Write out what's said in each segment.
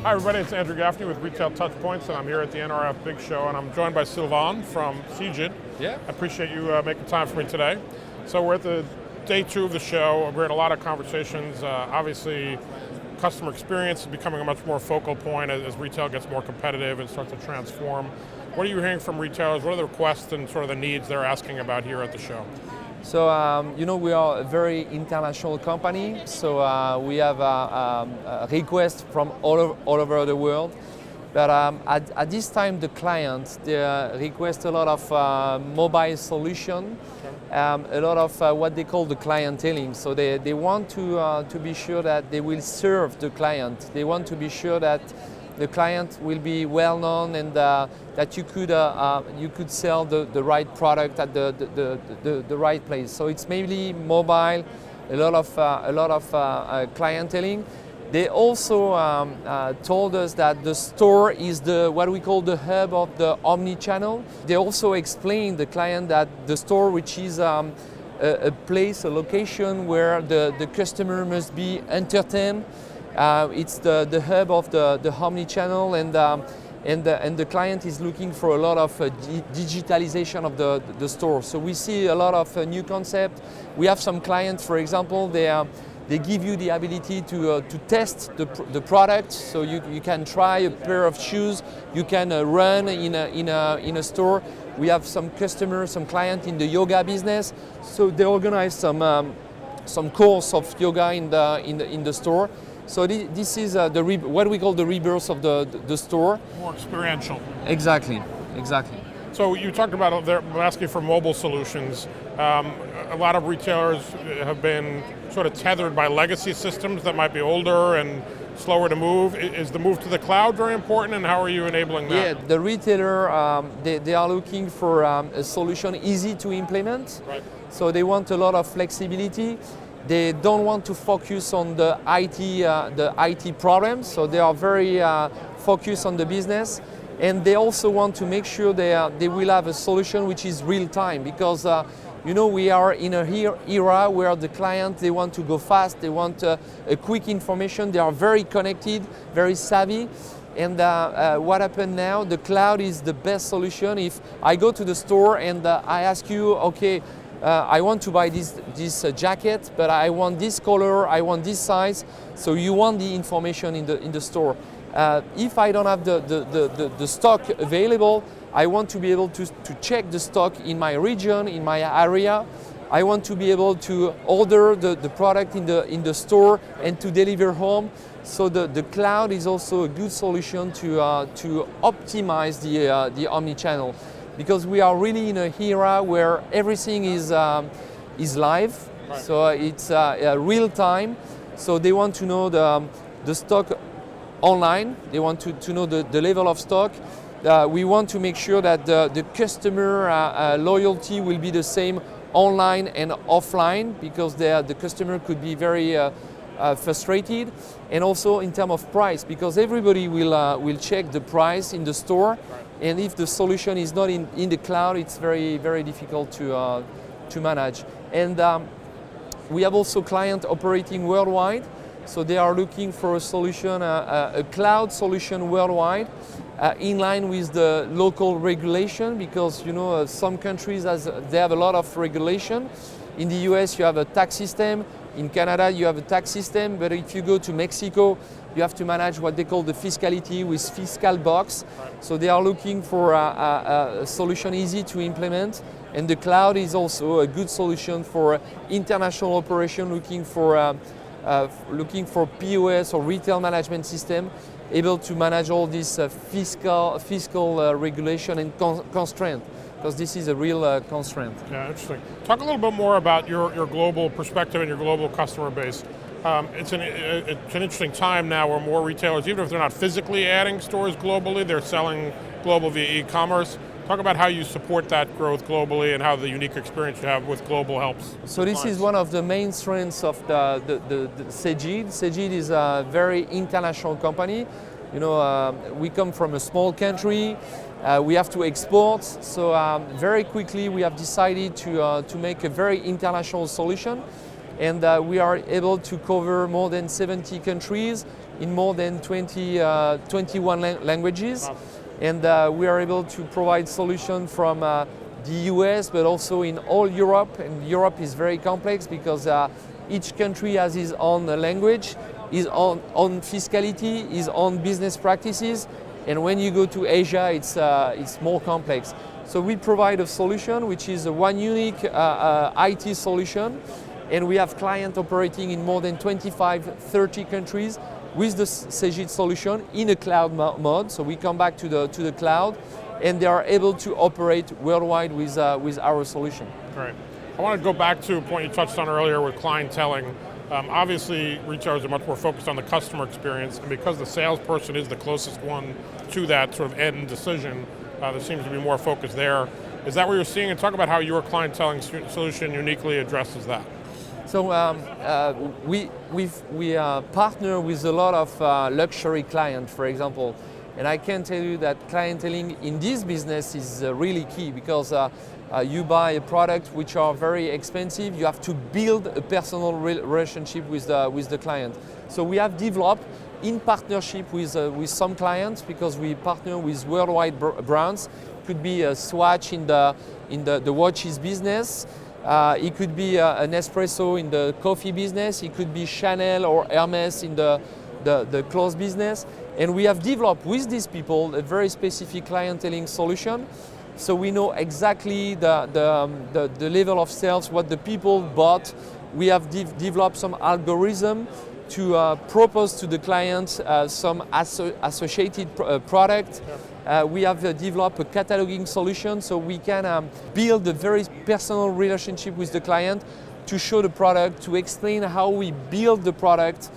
Hi everybody, it's Andrew Gaffney with Retail TouchPoints, and I'm here at the NRF Big Show, and I'm joined by Sylvain from Cegid. Yeah. I appreciate you making time for me today. So we're at the day 2 of the show. We're at a lot of conversations. Obviously, customer experience is becoming a much more focal point as retail gets more competitive and starts to transform. What are you hearing from retailers? What are the requests and sort of the needs they're asking about here at the show? So, we are a very international company, so we have requests from all over the world. But at this time, the clients, they request a lot of mobile solution, a lot of what they call the clienteling. So they want to be sure that they will serve the client. They want to be sure that the client will be well known and that you could sell the right product at the right place. So it's mainly mobile, a lot of clienteling. They also told us that the store is what we call the hub of the omni-channel. They also explained the client that the store, which is a place, a location where the customer must be entertained. It's the hub of the omni-channel, and the client is looking for a lot of digitalization of the store. So we see a lot of new concepts. We have some clients, for example, they give you the ability to test the product. So you can try a pair of shoes. You can run in a store. We have some customers, some clients in the yoga business. So they organize some course of yoga in the store. So this is what we call the rebirth of the store. More experiential. Exactly. So you talked about they're asking for mobile solutions. A lot of retailers have been sort of tethered by legacy systems that might be older and slower to move. Is the move to the cloud very important, and how are you enabling that? Yeah, the retailer, they are looking for a solution easy to implement. Right. So they want a lot of flexibility. They don't want to focus on the IT problems, so they are very focused on the business. And they also want to make sure they will have a solution which is real time, because we are in a era where the client, they want to go fast, they want a quick information, they are very connected, very savvy. And what happened now, the cloud is the best solution. If I go to the store and I ask you, okay, I want to buy this jacket, but I want this color, I want this size, so you want the information in the store. If I don't have the stock available, I want to be able to check the stock in my region, in my area. I want to be able to order the product in the store and to deliver home. So the cloud is also a good solution to optimize the omni-channel, because we are really in a era where everything is live. Right. So it's real time. So they want to know the stock online. They want to know the level of stock. We want to make sure that the customer loyalty will be the same online and offline, because the customer could be very frustrated. And also in terms of price, because everybody will check the price in the store. Right. And if the solution is not in the cloud, it's very, very difficult to manage. And we have also clients operating worldwide. So they are looking for a solution, a cloud solution worldwide, in line with the local regulation, because some countries they have a lot of regulation. In the US you have a tax system, in Canada you have a tax system, but if you go to Mexico, you have to manage what they call the fiscality with fiscal box. Right. So they are looking for a solution easy to implement, and the cloud is also a good solution for international operation looking for POS or retail management system, able to manage all this fiscal regulation and constraint, because this is a real constraint. Yeah, interesting. Talk a little bit more about your global perspective and your global customer base. It's an interesting time now where more retailers, even if they're not physically adding stores globally, they're selling global via e-commerce. Talk about how you support that growth globally and how the unique experience you have with global helps. So this is one of the main strengths of the Cegid. Cegid is a very international company. We come from a small country. We have to export. So very quickly we have decided to make a very international solution. and we are able to cover more than 70 countries in more than 21 languages. Wow. And we are able to provide solutions from the US, but also in all Europe. And Europe is very complex because each country has its own language, its own fiscality, its own business practices. And when you go to Asia, it's more complex. So we provide a solution which is one unique IT solution, and we have clients operating in more than 25, 30 countries with the Cegid solution in a cloud mode. So we come back to the cloud, and they are able to operate worldwide with our solution. Great. I want to go back to a point you touched on earlier with clienteling. Obviously, retailers are much more focused on the customer experience, and because the salesperson is the closest one to that sort of end decision, there seems to be more focus there. Is that what you're seeing? And talk about how your clienteling solution uniquely addresses that. So we partner with a lot of luxury clients, for example. And I can tell you that clienteling in this business is really key because you buy a product which are very expensive, you have to build a personal relationship with the client. So we have developed in partnership with some clients, because we partner with worldwide brands. It could be a Swatch in the watches business. It could be an Espresso in the coffee business. It could be Chanel or Hermes in the clothes business. And we have developed with these people a very specific clienteling solution. So we know exactly the level of sales, what the people bought. We have developed some algorithm to propose to the client some associated product. We have developed a cataloging solution, so we can build a very personal relationship with the client to show the product, to explain how we build the product,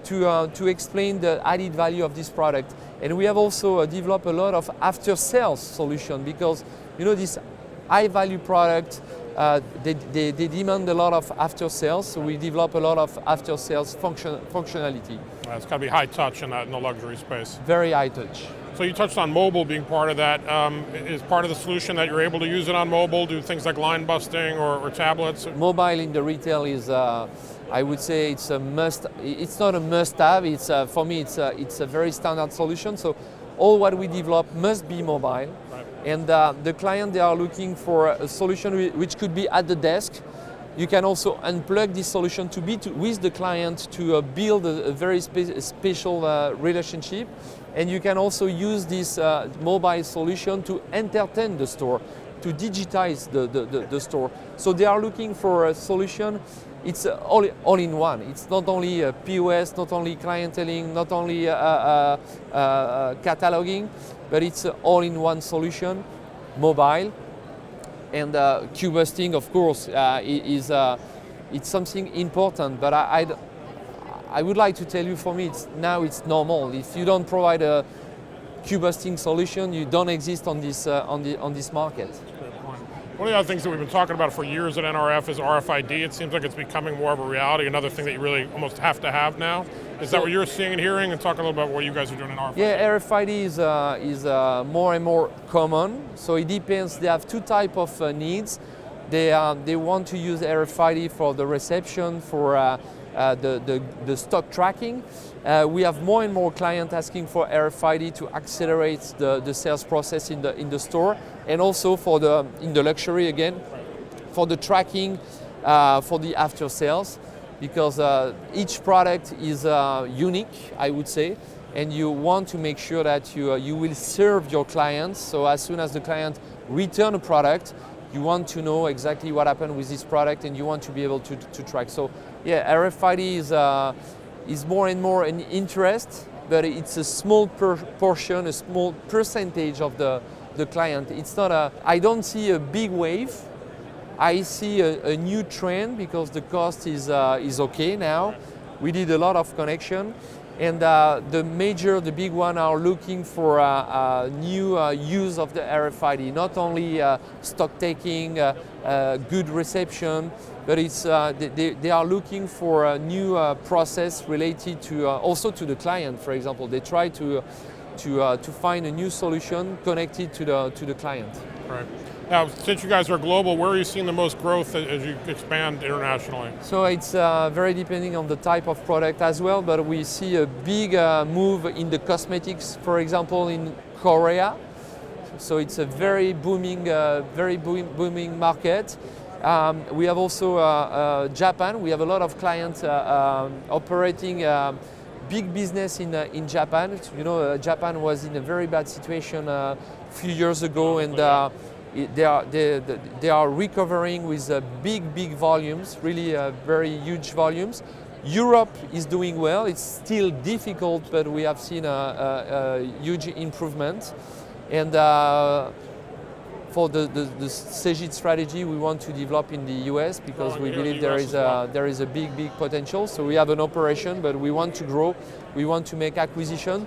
to explain the added value of this product. And we have also developed a lot of after-sales solution, because this high-value product, they demand a lot of after-sales, so we develop a lot of after-sales functionality. It's got to be high touch in the luxury space. Very high touch. So you touched on mobile being part of that. Is part of the solution that you're able to use it on mobile, do things like line busting or tablets? Mobile in the retail is, I would say, it's a must. It's not a must-have. It's for me, it's a very standard solution. So all what we develop must be mobile. Right. And the client, they are looking for a solution which could be at the desk. You can also unplug this solution to be with the client to build a very special relationship. And you can also use this mobile solution to entertain the store, to digitize the store. So they are looking for a solution. It's all in one. It's not only POS, not only clienteling, not only cataloging, but it's all in one solution, mobile. And queue busting, of course, it's something important. But I would like to tell you, for me, now it's normal. If you don't provide a queue busting solution, you don't exist on this market. One of the other things that we've been talking about for years at NRF is RFID. It seems like it's becoming more of a reality, another thing that you really almost have to have now. Is that what you're seeing and hearing? And talk a little about what you guys are doing in RFID. Yeah, RFID is more and more common. So it depends. They have two types of needs. They want to use RFID for the reception, for the stock tracking. We have more and more clients asking for RFID to accelerate the sales process in the store, and also in the luxury again, for the tracking, for the after sales, because each product is unique, I would say, and you want to make sure that you will serve your clients. So as soon as the client returns a product, you want to know exactly what happened with this product, and you want to be able to track. So yeah, RFID is more and more an interest, but it's a small portion, a small percentage of the client. It's not I don't see a big wave. I see a new trend, because the cost is okay now. We did a lot of connection, and the big one are looking for new use of the RFID, not only stock taking, good reception, but it's they are looking for a new process related to also to the client. For example, they try to find a new solution connected to the client. Right. Now, since you guys are global, where are you seeing the most growth as you expand internationally? So it's very depending on the type of product as well, but we see a big move in the cosmetics, for example, in Korea. So it's a very booming market. We have also Japan. We have a lot of clients operating big business in Japan. You know, Japan was in a very bad situation a few years ago, and they are recovering with big volumes, really very huge volumes. Europe is doing well. It's still difficult, but we have seen a huge improvement. And for the Cegid strategy, we want to develop in the US because we believe there is a big potential. So we have an operation, but we want to grow. We want to make acquisition.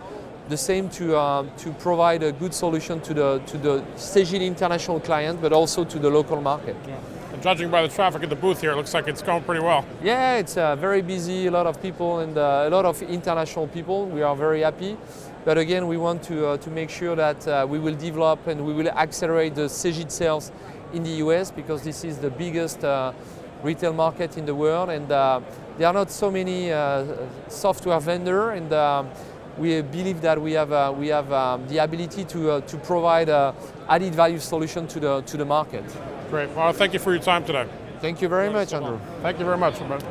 The same to provide a good solution to the Cegid international client, but also to the local market. Yeah. And judging by the traffic at the booth here, it looks like it's going pretty well. Yeah, it's very busy, a lot of people and a lot of international people. We are very happy. But again, we want to make sure that we will develop and we will accelerate the Cegid sales in the US because this is the biggest retail market in the world, and there are not so many software vendors, and we believe that we have the ability to provide added value solution to the market. Great. Well, thank you for your time today. Thank you very much, Andrew. Thank you very much, Sylvain.